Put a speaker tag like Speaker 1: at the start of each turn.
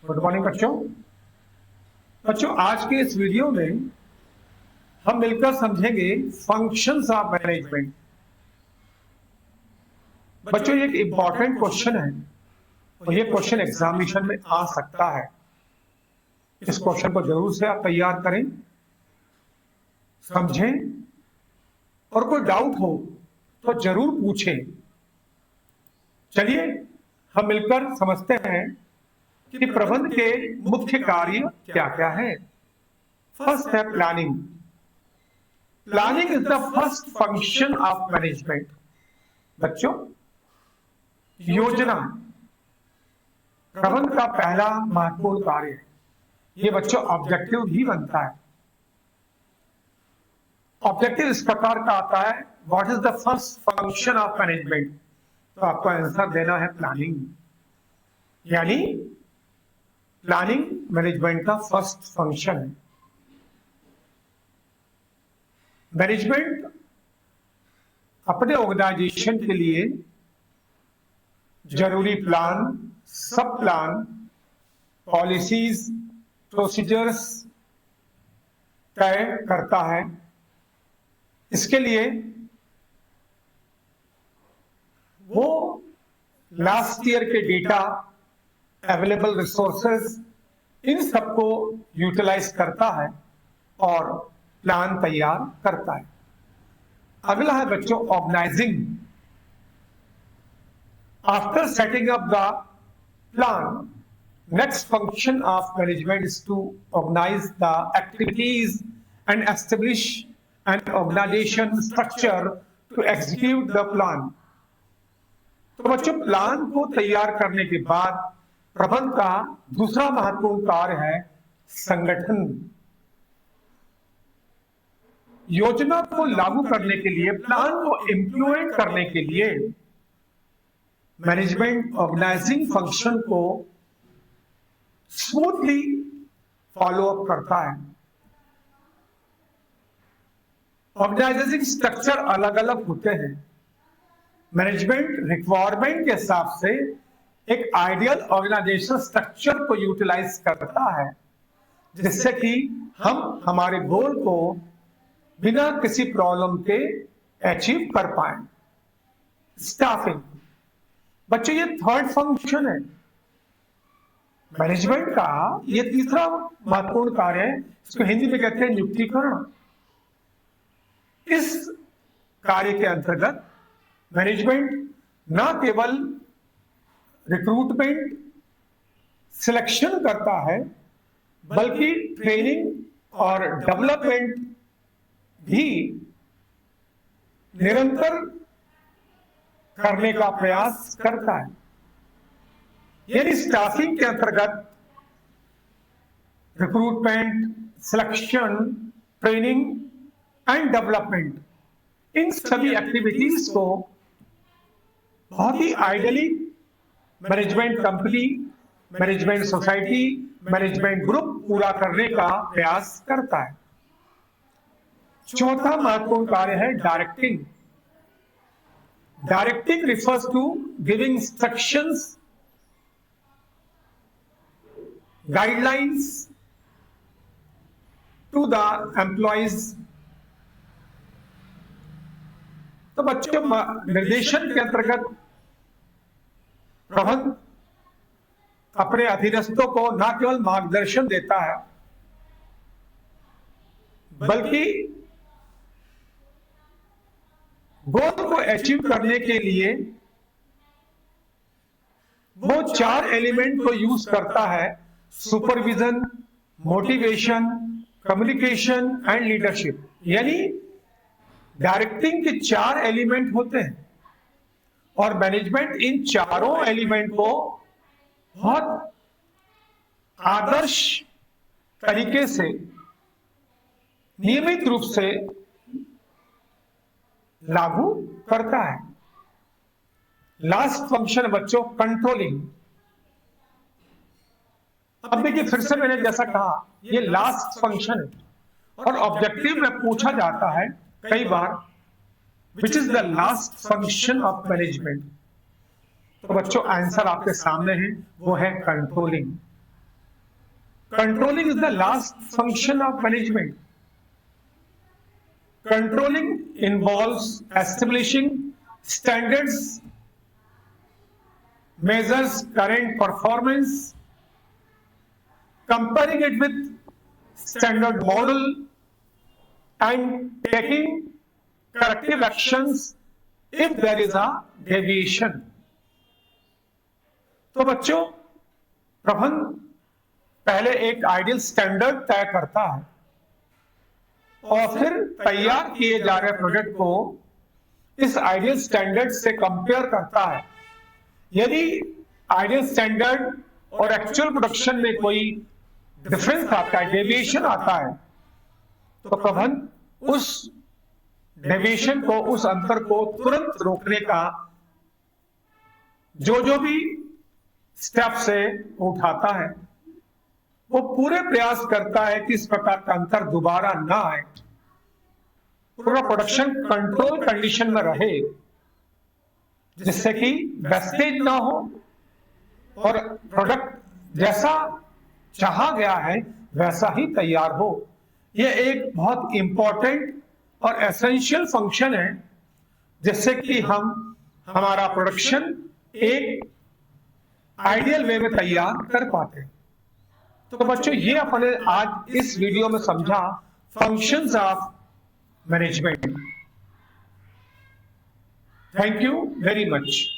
Speaker 1: Good morning बच्चों। आज के इस वीडियो में हम मिलकर समझेंगे फंक्शंस ऑफ मैनेजमेंट। बच्चों ये एक इंपॉर्टेंट क्वेश्चन है और ये क्वेश्चन एग्जामिनेशन में आ सकता है। इस क्वेश्चन को जरूर से आप तैयार करें, समझें और कोई डाउट हो तो जरूर पूछें। चलिए हम मिलकर समझते हैं कि प्रबंधन के मुख्य कार्य क्या क्या है। फर्स्ट है planning. Planning is the first function of management. बच्चों योजना प्रबंधन का पहला महत्वपूर्ण कार्य है। ये बच्चों ऑब्जेक्टिव भी बनता है। ऑब्जेक्टिव इस प्रकार का आता है, what is the first function of management, तो आपको आंसर देना है प्लानिंग। यानी प्लानिंग मैनेजमेंट का फर्स्ट फंक्शन है। मैनेजमेंट अपने ऑर्गेनाइजेशन के लिए जरूरी प्लान, सब प्लान, पॉलिसीज, प्रोसीजर्स तय करता है। इसके लिए वो लास्ट ईयर के डेटा, अवेलेबल रिसोर्सेज, इन सबको यूटिलाइज करता है और प्लान तैयार करता है। अगला है बच्चों organising. After setting up the plan, next function of management is to organise the activities and establish an organisation structure to execute the plan. तो बच्चों प्लान को तैयार करने के बाद प्रबंधन का दूसरा महत्वपूर्ण कार्य है संगठन। योजना को लागू करने के लिए, प्लान को इंप्लीमेंट करने के लिए मैनेजमेंट ऑर्गेनाइजिंग फंक्शन को स्मूथली फॉलो अप करता है। ऑर्गेनाइजिंग स्ट्रक्चर अलग अलग होते हैं। मैनेजमेंट रिक्वायरमेंट के हिसाब से एक आइडियल ऑर्गेनाइजेशन स्ट्रक्चर को यूटिलाइज करता है, जिससे कि हम हमारे गोल को बिना किसी प्रॉब्लम के अचीव कर पाए। स्टाफिंग बच्चों ये थर्ड फंक्शन है मैनेजमेंट का। ये तीसरा महत्वपूर्ण कार्य है, इसको हिंदी में कहते हैं नियुक्तिकरण। इस कार्य के अंतर्गत मैनेजमेंट न केवल रिक्रूटमेंट, सिलेक्शन करता है, बल्कि ट्रेनिंग और डेवलपमेंट भी निरंतर करने का प्रयास करता है। यानी स्टाफिंग के अंतर्गत recruitment, selection, training and development, इन सभी एक्टिविटीज को बहुत ही ideally management company, management society, management group पूरा करने का प्रयास करता है। चौथा महत्वपूर्ण कार्य है directing. Directing refers to giving instructions, guidelines to the employees. तो बच्चों निर्देशन के अंतर्गत प्रबंधन अपने अधीनस्थों को न केवल मार्गदर्शन देता है, बल्कि गोल को अचीव करने के लिए वो 4 एलिमेंट को यूज करता है: supervision, motivation, communication and leadership. यानी डायरेक्टिंग के 4 एलिमेंट होते हैं और मैनेजमेंट इन चारों एलिमेंट को बहुत आदर्श तरीके से, नियमित रूप से लागू करता है। लास्ट फंक्शन बच्चों कंट्रोलिंग। अब देखिए फिर से मैंने जैसा कहा, ये लास्ट फंक्शन है और ऑब्जेक्टिव में पूछा जाता है कई बार, which is the last function of management. तो बच्चों आंसर आपके सामने है, वो है controlling. Controlling is the last function of management. Controlling involves establishing standards, measures current performance, comparing it with standard model, and taking corrective actions if there is a deviation. तो बच्चों, प्रबंधन पहले एक आइडियल स्टैंडर्ड तय करता है और फिर तैयार किए जा रहे प्रोडक्ट को इस आइडियल स्टैंडर्ड से कंपेयर करता है। यदि आइडियल स्टैंडर्ड और एक्चुअल प्रोडक्शन में कोई डिफरेंस आता है, डेविएशन आता है, तो प्रबंधन उस डेविएशन को, उस अंतर को तुरंत रोकने का जो भी स्टेप्स है उठाता है, वो पूरे प्रयास करता है कि इस प्रकार का अंतर दोबारा ना आए, पूरा प्रोडक्शन कंट्रोल कंडीशन में रहे, जिससे कि वेस्टेज ना हो और प्रोडक्ट जैसा चाहा गया है वैसा ही तैयार हो। यह एक बहुत इंपॉर्टेंट और एसेंशियल फंक्शन है, जिससे कि हम हमारा प्रोडक्शन एक आइडियल वे में तैयार कर पाते हैं। तो बच्चों, ये अपने आज इस वीडियो में समझा functions of management. Thank you very much.